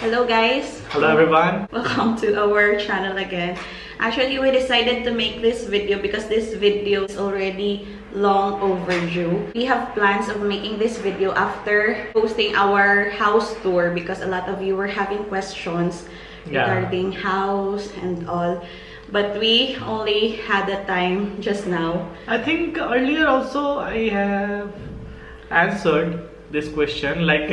Hello guys! Hello everyone! Welcome to our channel again. Actually, we decided to make this video because this video is already long overdue. We have plans of making this video after posting our house tour because a lot of you were having questions regarding house and all. But we only had the time just now. I think earlier also I have answered this question, like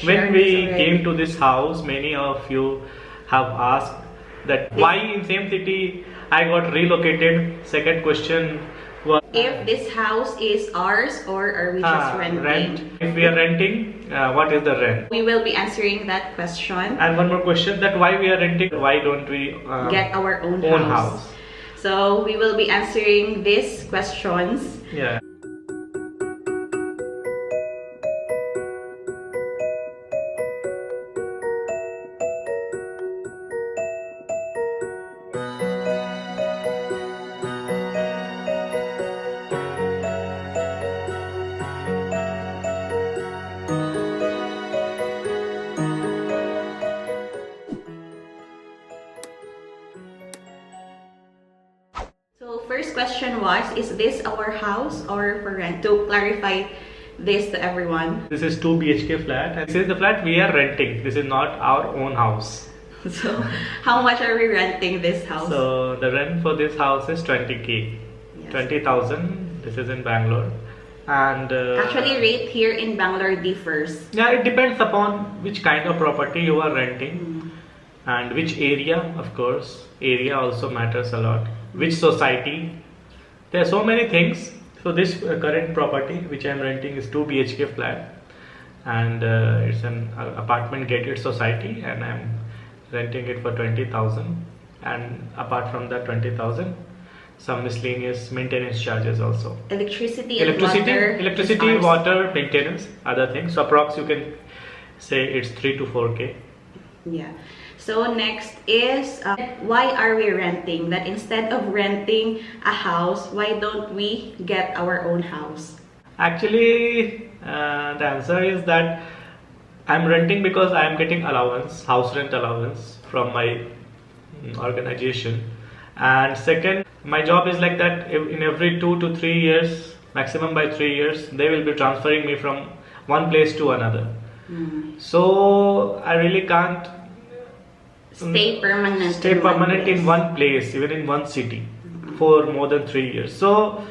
when we came to this house, many of you have asked that why in same city I got relocated. Second question was if this house is ours or are we just renting? Rent. If we are renting, what is the rent? We will be answering that question. And one more question, that why we are renting, why don't we get our own house? So we will be answering these questions. Yeah. So first question was, is this our house or for rent? To clarify this to everyone. This is 2 BHK flat and this is the flat we are renting. This is not our own house. So how much are we renting this house? So the rent for this house is 20k. Yes. 20,000. This is in Bangalore. And actually rate here in Bangalore differs. Yeah, it depends upon which kind of property you are renting and which area. Of course, area also matters a lot. Which society. There are so many things. So this current property which I am renting is 2 BHK flat and it's an apartment gated society and I am renting it for 20,000, and apart from that 20,000 some miscellaneous maintenance charges also. Electricity, water, maintenance, other things. So approx you can say it's 3 to 4k. Yeah. So next is why are we renting? That instead of renting a house, why don't we get our own house? Actually, the answer is that I'm renting because I am getting allowance, house rent allowance from my organization. And second, my job is like that in every 2 to 3 years, maximum by 3 years, they will be transferring me from one place to another. So I really can't stay permanent in one place, even in one city for more than 3 years. So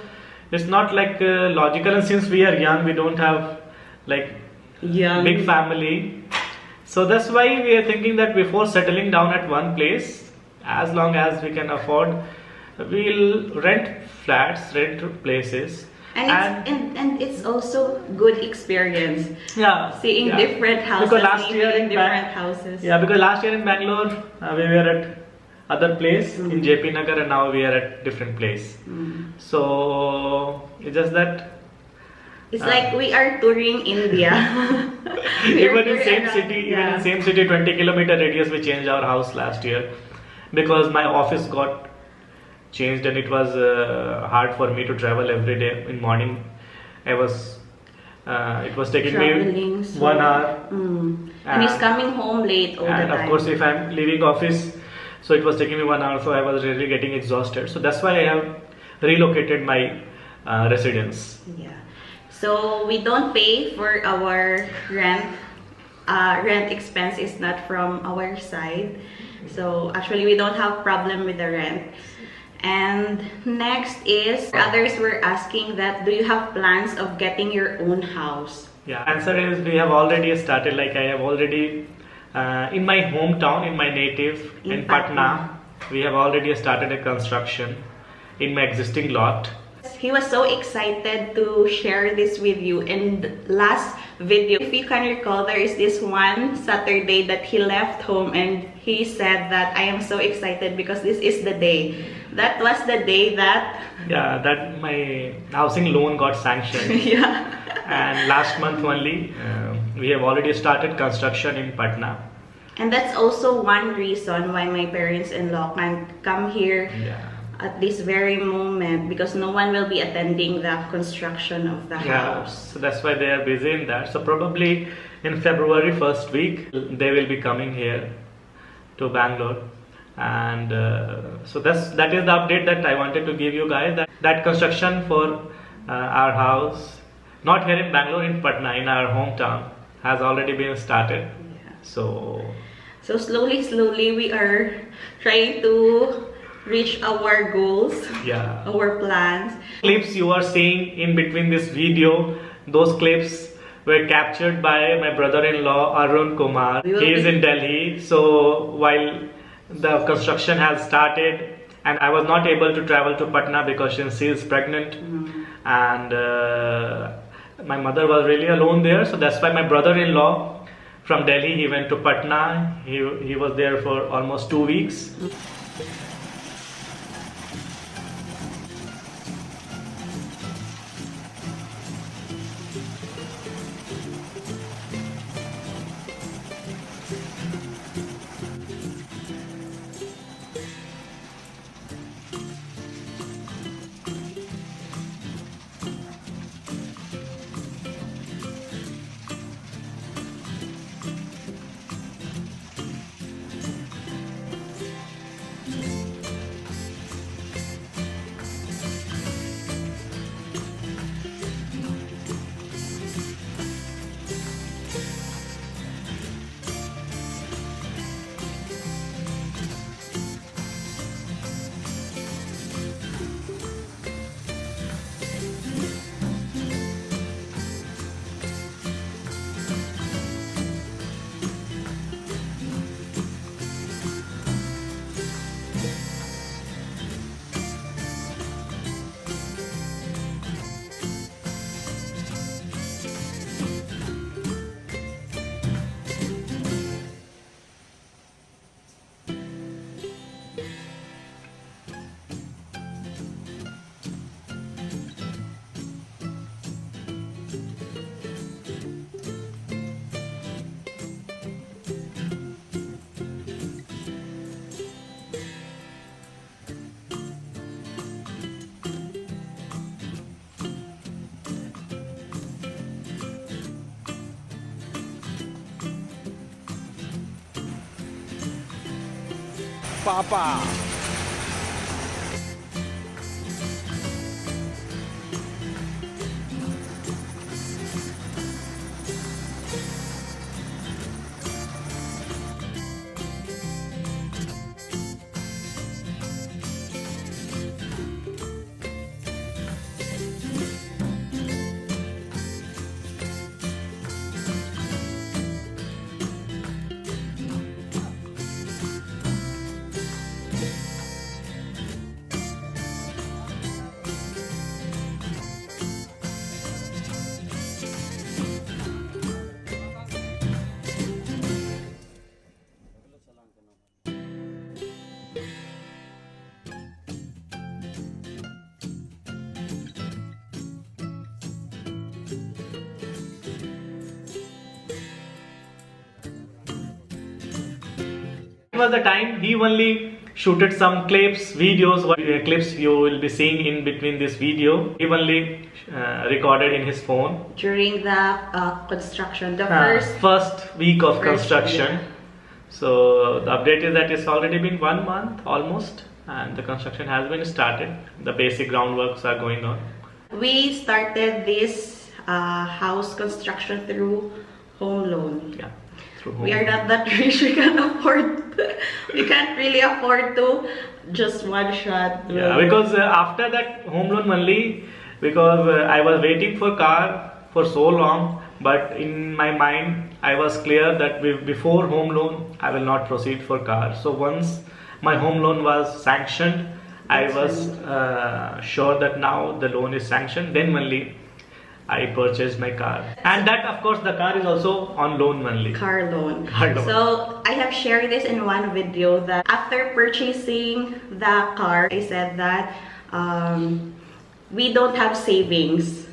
it's not like logical, and since we are young, we don't have like big family, so that's why we are thinking that before settling down at one place, as long as we can afford, we'll rent flats, rent places. And it's also good experience. Yeah, seeing different houses, because last year in different houses. Yeah, because last year in Bangalore we were at other place in JP Nagar, and now we are at different place. So it's just that it's like we are touring India. Even in same city, 20-kilometer radius, we changed our house last year because my office got changed and it was hard for me to travel every day. In morning it was taking traveling, me 1 hour and he's coming home late all the time. And of course if I'm leaving office, so it was taking me 1 hour, so I was really getting exhausted. So that's why I have relocated my residence. Yeah, so we don't pay for our rent. Rent expense is not from our side, so actually we don't have problem with the rent. And next is, others were asking that, do you have plans of getting your own house? Yeah, answer is we have already started. Like I have already in my hometown, in my native in Patna, we have already started a construction in my existing lot. He was so excited to share this with you. In last video, if you can recall, there is this one Saturday that he left home and he said that I am so excited because this is the day. That was the day that that my housing loan got sanctioned. And last month only we have already started construction in Patna. And that's also one reason why my parents-in-law can't come here at this very moment, because no one will be attending the construction of the house. So that's why they are busy in that. So probably in February first week they will be coming here to Bangalore, and so that is the update that I wanted to give you guys. That construction for our house, not here in Bangalore, in Patna, in our hometown, has already been started. Yeah. So slowly we are trying to reach our goals, yeah, our plans. Clips you are seeing in between this video, those clips were captured by my brother-in-law Arun Kumar. He is in Delhi. So while the construction has started and I was not able to travel to Patna because she is pregnant, and my mother was really alone there, so that's why my brother-in-law from Delhi, he went to Patna. He was there for almost 2 weeks. Papa. Was the time he only shooted some clips, videos, clips you will be seeing in between this video. He only recorded in his phone During the construction, the first week of first construction. year. So the update is that it's already been 1 month almost, and the construction has been started. The basic groundworks are going on. We started this house construction through home loan. Yeah. We are not that rich. We can't afford. We can't really afford to just one shot. Yeah, because after that home loan only, because I was waiting for car for so long, but in my mind I was clear that before home loan I will not proceed for car. So once my home loan was sanctioned, I was sure that now the loan is sanctioned, then only I purchased my car. And that, of course, the car is also on loan only. Car loan. Car loan. So I have shared this in one video that after purchasing the car, I said that we don't have savings.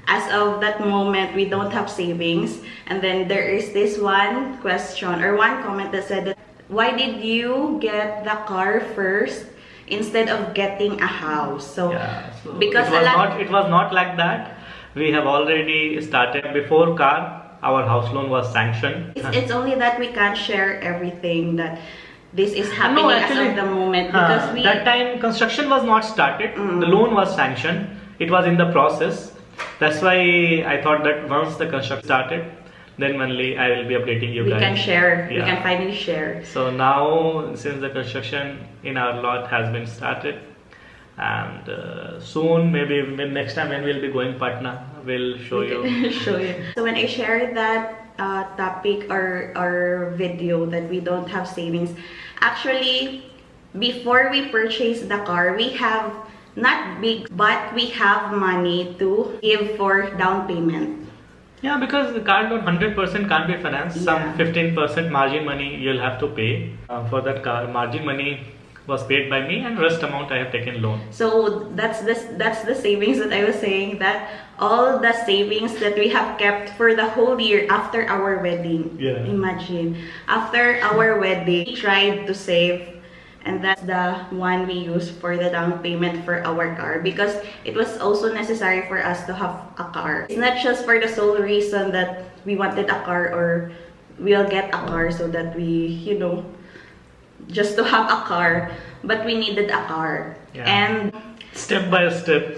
As of that moment, we don't have savings. And then there is this one question or one comment that said that, why did you get the car first instead of getting a house? So, yeah, so because it was not like that. We have already started before car. our house loan was sanctioned. It's only that we can't share everything that this is happening actually, as of the moment, because that time construction was not started. The loan was sanctioned. It was in the process. That's why I thought that once the construction started, then only I will be updating you guys. We can share. Yeah. We can finally share. So now, since the construction in our lot has been started, and soon, maybe next time when we'll be going Patna, we'll show you. Show you. So when I shared that topic or video that we don't have savings, actually, before we purchase the car, we have not big, but we have money to give for down payment. Yeah, because the car loan 100% can't be financed. Yeah. Some 15% margin money you'll have to pay for that car. Margin money was paid by me, and rest amount I have taken loan. So that's the savings that I was saying, that all the savings that we have kept for the whole year after our wedding. Yeah. Imagine, after our wedding, we tried to save, and that's the one we used for the down payment for our car, because it was also necessary for us to have a car. It's not just for the sole reason that we wanted a car or we'll get a car so that we, just to have a car, but we needed a car. Yeah. And Step by step.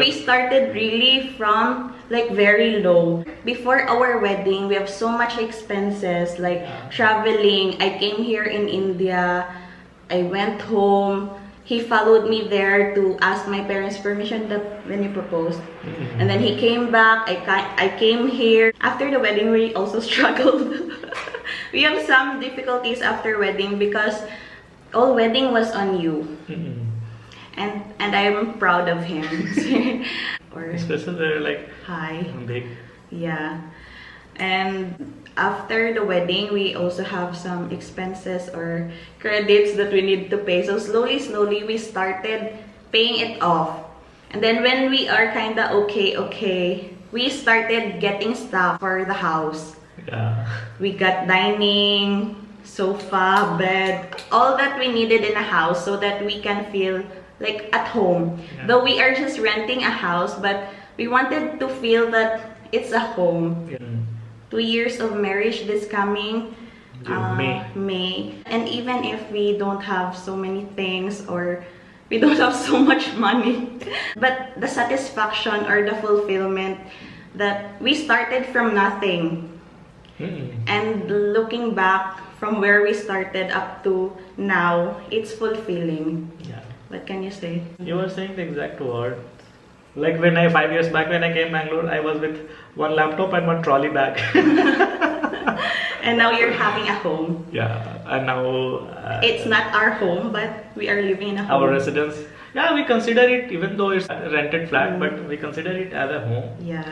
we started really from like very low. Before our wedding, we have so much expenses, like traveling. I came here in India, I went home. He followed me there to ask my parents' permission when he proposed. And then he came back. I came here. After the wedding, we also struggled. We have some difficulties after wedding because all wedding was on you. And I'm proud of him. Especially they're like Hi. big. Yeah. And after the wedding, we also have some expenses or credits that we need to pay. So slowly, we started paying it off. And then when we are kind of okay, we started getting stuff for the house. Yeah. We got dining, sofa, bed, all that we needed in a house so that we can feel like at home. Yeah. Though we are just renting a house, but we wanted to feel that it's a home. Yeah. 2 years of marriage this coming May. And even if we don't have so many things or we don't have so much money, but the satisfaction or the fulfillment that we started from nothing. And looking back from where we started up to now, it's fulfilling. Yeah. What can you say? You were saying the exact word. Like 5 years back when I came Bangalore, I was with one laptop and one trolley bag. And now you're having a home. Yeah, and now It's not our home, but we are living in a home. our residence. Yeah, we consider it, even though it's a rented flat, but we consider it as a home. Yeah.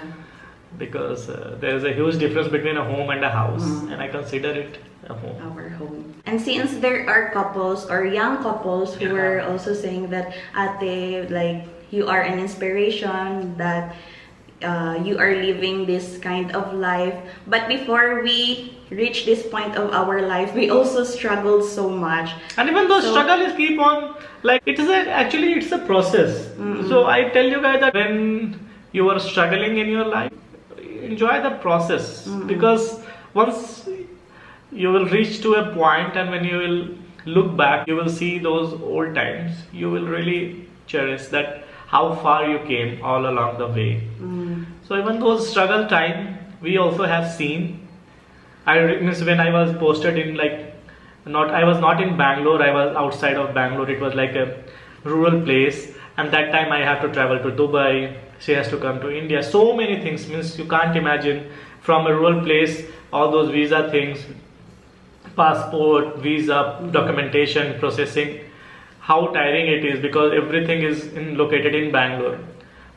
Because there is a huge difference between a home and a house, and I consider it a home. Our home. And since there are couples or young couples who were also saying that, Ate, like, you are an inspiration, that you are living this kind of life. But before we reach this point of our life, we also struggled so much. And even though struggle is keep on, like, actually it's a process. So I tell you guys that when you are struggling in your life, enjoy the process, because once you will reach to a point and when you will look back, you will see those old times. You will really cherish that how far you came all along the way. So even those struggle time we also have seen. Means when I was posted in I was not in Bangalore, I was outside of Bangalore. It was like a rural place, and that time I have to travel to Dubai. She has to come to India. So many things, means you can't imagine, from a rural place, all those visa things, passport, visa, documentation, processing, how tiring it is, because everything is located in Bangalore.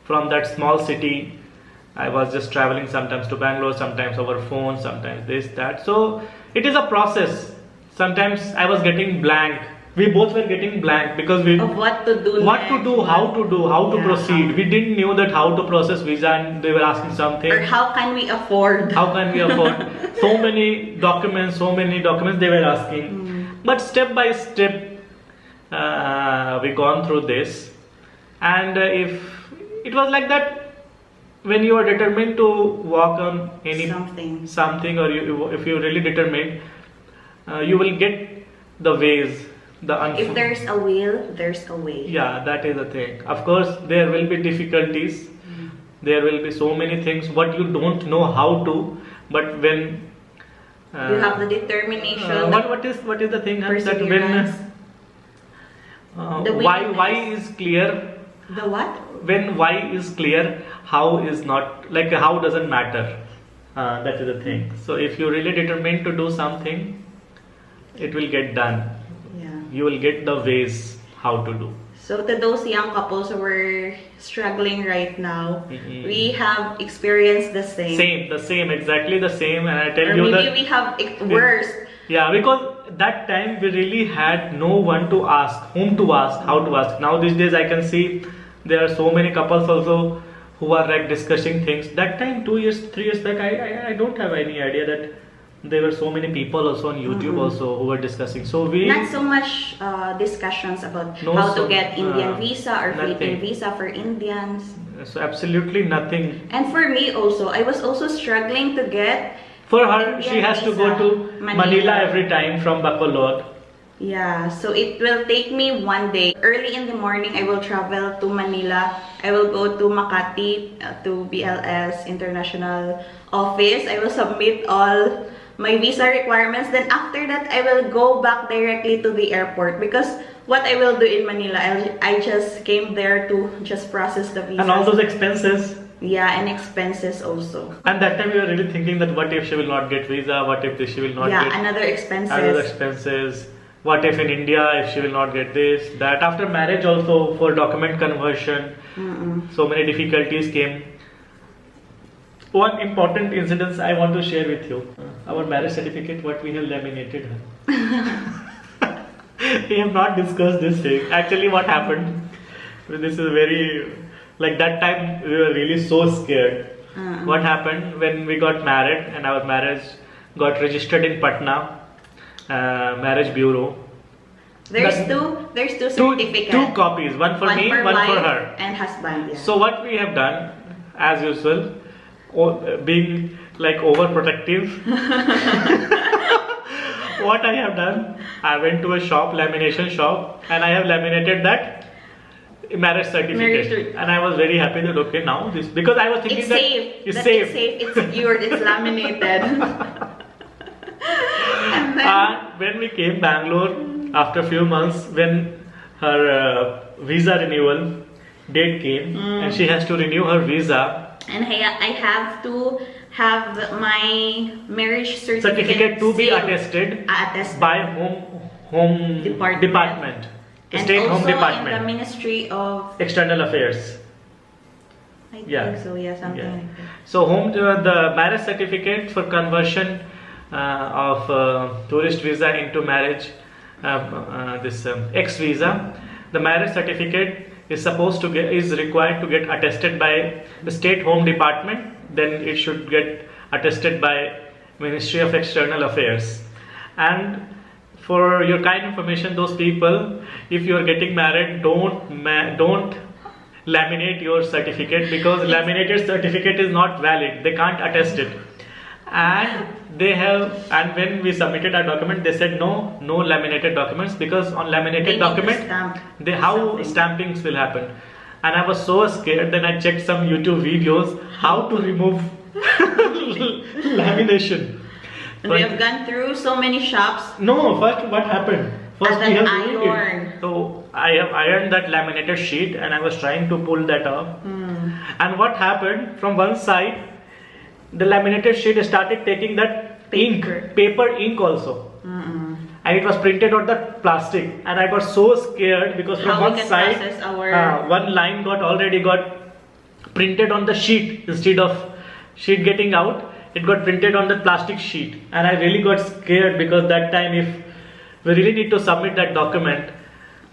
From that small city, I was just traveling sometimes to Bangalore, sometimes over phone, sometimes this, that. So it is a process. Sometimes I was getting blank. We both were getting blank because Of what to do next. how to proceed. We didn't know that how to process visa, and they were asking something. Or how can we afford? How can we afford? So many documents they were asking. But step by step, we gone through this. And if it was like that, when you are determined to walk on any something, or if you're really determined, you will get the ways. If there's a will, there's a way. Yeah, that is the thing. Of course, there will be difficulties. There will be so many things what you don't know how to, but when you have the determination. What is the thing that when why is clear? The what? When why is clear, how is not, like how doesn't matter. That is the thing. So if you're really determined to do something, it will get done. Yeah. You will get the ways how to do. So to those young couples who are struggling right now, we have experienced the same. Exactly the same. And I tell or you maybe that we have it worse. Yeah, because that time we really had no one to ask, whom to ask, how to ask. Now these days I can see there are so many couples also who are like discussing things. That time 2 years, 3 years back, I don't have any idea that there were so many people also on YouTube also who were discussing. So we not so much discussions about how to get Indian visa or Philippine visa for Indians. So absolutely nothing. And for me also, I was also struggling to get. For her, Indian she has to visa, go to Manila every time from Bacolod. Yeah, so it will take me one day. Early in the morning, I will travel to Manila. I will go to Makati, to BLS International Office. I will submit all my visa requirements. Then after that, I will go back directly to the airport. Because what I will do in Manila, I just came there to just process the visa. And all those expenses. Yeah, and expenses also. And that time you were really thinking that what if she will not get visa? What if she will not get... another expenses. Another expenses. What if in India, if she will not get this, that. After marriage also, for document conversion, so many difficulties came. One important incident I want to share with you. Our marriage certificate, what we have laminated. We have not discussed this thing. Actually, what happened? This is very... Like that time, we were really so scared. What happened when we got married and our marriage got registered in Patna Marriage Bureau. There's two certificates. Two copies, one for me, one for her. And husband. Yeah. So what we have done, as usual, being like overprotective. What I have done, I went to a shop, lamination shop, and I have laminated that marriage certificate. And I was very happy that okay, now this, because I was thinking it's that safe. It's safe, it's secured, it's laminated. And then, when we came Bangalore after a few months, when her visa renewal date came and she has to renew her visa, and I have to have my marriage certificate to be attested by home department. And State also Home Department. in the Ministry of External Affairs. I think so, yeah, something like that. So the marriage certificate for conversion of tourist visa into marriage, X visa, the marriage certificate is required to get attested by the State Home Department. Then it should get attested by Ministry of External Affairs. And for your kind information, those people, if you are getting married, don't laminate your certificate, because laminated certificate is not valid. They can't attest it. And when we submitted our document, they said no laminated documents, because on laminated document, how stampings will happen. And I was so scared. Then I checked some YouTube videos how to remove lamination. And we have gone through so many shops. No, first what happened? First we have iron. So I have ironed that laminated sheet and I was trying to pull that off. And what happened, from one side, the laminated sheet started taking that paper ink also. And it was printed on the plastic. And I got so scared because from one side, one line already got printed on the sheet. Instead of sheet getting out, it got printed on the plastic sheet. And I really got scared, because that time if we really need to submit that document,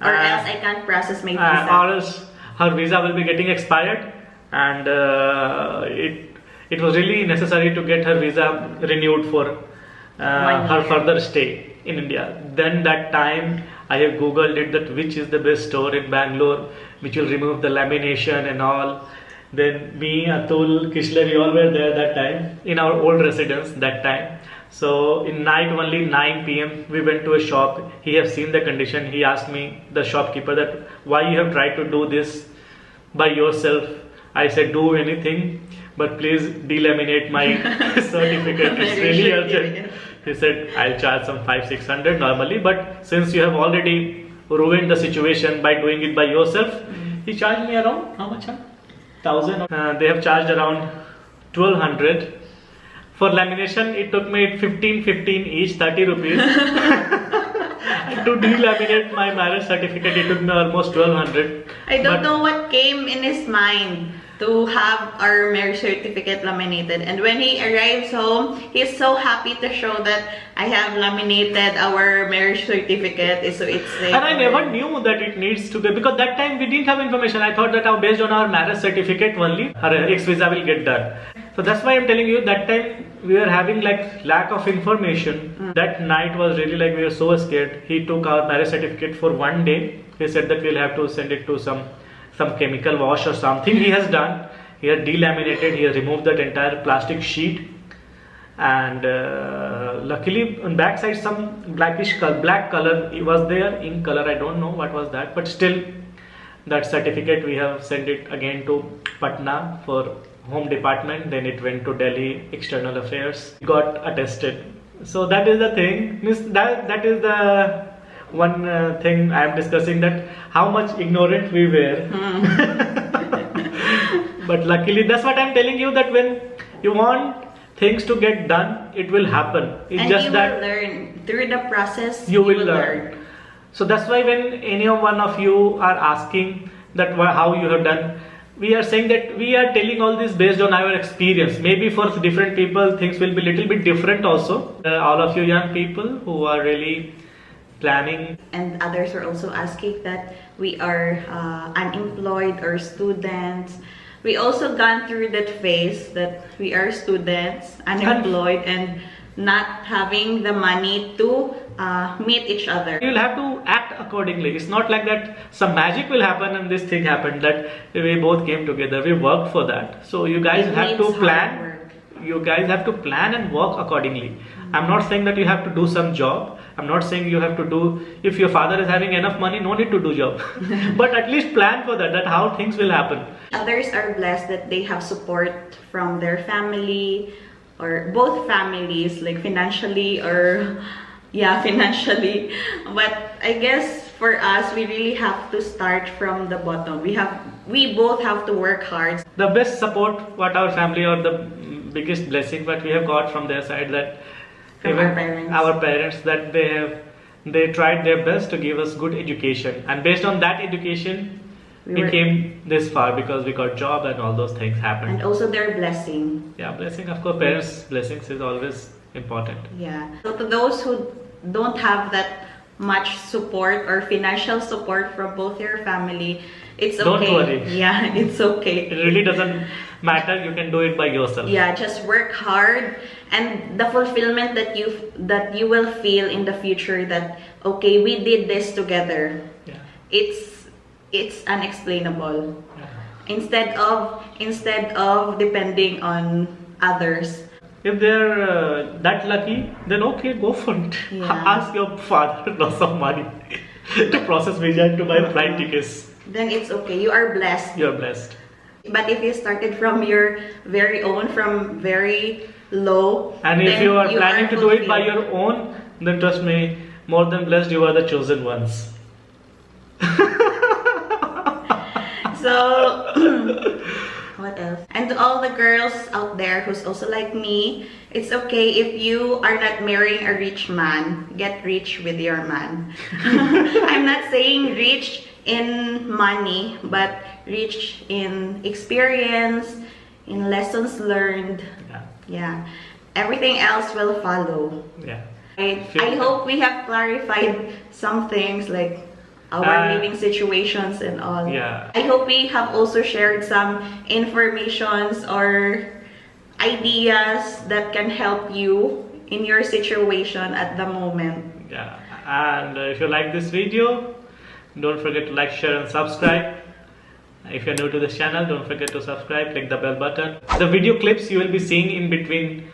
or else I can't process my visa, or else her visa will be getting expired, and it was really necessary to get her visa renewed for her further stay in India. Then that time I have googled it, that which is the best store in Bangalore which will remove the lamination and all. Then me, Atul, Kishler, we all were there that time in our old residence that time. So in night only 9 p.m. we went to a shop. He have seen the condition. He asked me, the shopkeeper, that why you have tried to do this by yourself. I said, do anything, but please delaminate my certificate. It's really urgent. He said, I'll charge some 500-600 normally, but since you have already ruined the situation by doing it by yourself, he charged me around how much? 1,000. They have charged around 1,200. For lamination, it took me 15 each, 30 rupees. To delaminate my marriage certificate, it took me almost 1,200. I don't know what came in his mind to have our marriage certificate laminated. And when he arrives home, he's so happy to show that I have laminated our marriage certificate. So it's like, and I never knew that it needs to be, because that time we didn't have information. I thought that based on our marriage certificate only, her ex visa will get done. So that's why I'm telling you, that time we were having like lack of information. That night was really like we were so scared. He took our marriage certificate for one day. He said that we'll have to send it to some chemical wash or something. He has done. He had delaminated. He has removed that entire plastic sheet. And luckily on back side some black color was there, ink color, I don't know what was that, but still that certificate we have sent it again to Patna for Home Department. Then it went to Delhi External Affairs, got attested. So that is the thing. That is the one thing I am discussing, that how much ignorant we were. But luckily, that's what I am telling you, that when you want things to get done, it will happen. It's and just you that will learn through the process. You will learn. So that's why when any one of you are asking that how you have done, we are saying that we are telling all this based on our experience. Maybe for different people things will be little bit different also. All of you young people who are really planning, and others are also asking that we are unemployed or students. We also gone through that phase that we are students, unemployed, and not having the money to meet each other. You will have to act accordingly. It's not like that some magic will happen and this thing happened, that we both came together. We worked for that. So you guys have to plan. You guys have to plan and work accordingly. I'm not saying that you have to do some job. I'm not saying you have to do, if your father is having enough money, no need to do job. But at least plan for that how things will happen. Others are blessed that they have support from their family, or both families, like financially or financially. But I guess for us, we really have to start from the bottom. We both have to work hard. The best support what our family, or the biggest blessing what we have got from their side, that from our parents, that they tried their best to give us good education, and based on that education we came this far, because we got job and all those things happened. And also their blessing. Yeah, blessing, of course, parents' blessings is always important. Yeah. So to those who don't have that much support or financial support from both your family, it's okay. Don't worry. Yeah, it's okay. It really doesn't matter. You can do it by yourself. Yeah, just work hard, and the fulfillment that you will feel in the future, that okay, we did this together. Yeah. It's unexplainable. Yeah. Instead of depending on others. If they're that lucky, then okay, go for it. Yeah. Ask your father lots of money to process visa and to buy flight tickets. Then it's okay. You are blessed. You're blessed. But if you started from your very own, from very low, and if you are planning to do it by fulfilled. your own, then trust me, more than blessed, you are the chosen ones. So, what else? And to all the girls out there who's also like me, it's okay if you are not marrying a rich man. Get rich with your man. I'm not saying rich in money, but rich in experience, in lessons learned. Yeah. Everything else will follow. Yeah. I hope we have clarified some things, like our living situations and all. Yeah. I hope we have also shared some informations or ideas that can help you in your situation at the moment. Yeah. And if you like this video, don't forget to like, share and subscribe. If you're new to this channel, don't forget to subscribe, click the bell button. The video clips you will be seeing in between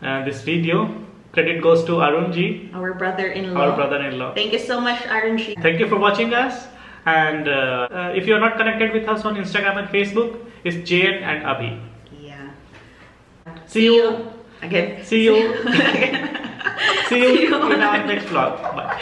this video, credit goes to Arunji, Our brother-in-law. our brother-in-law. Thank you so much, Arunji. Thank you for watching us. And if you're not connected with us on Instagram and Facebook, it's JN and Abhi. Yeah. See you again. See you. again. See you in our next vlog. Bye.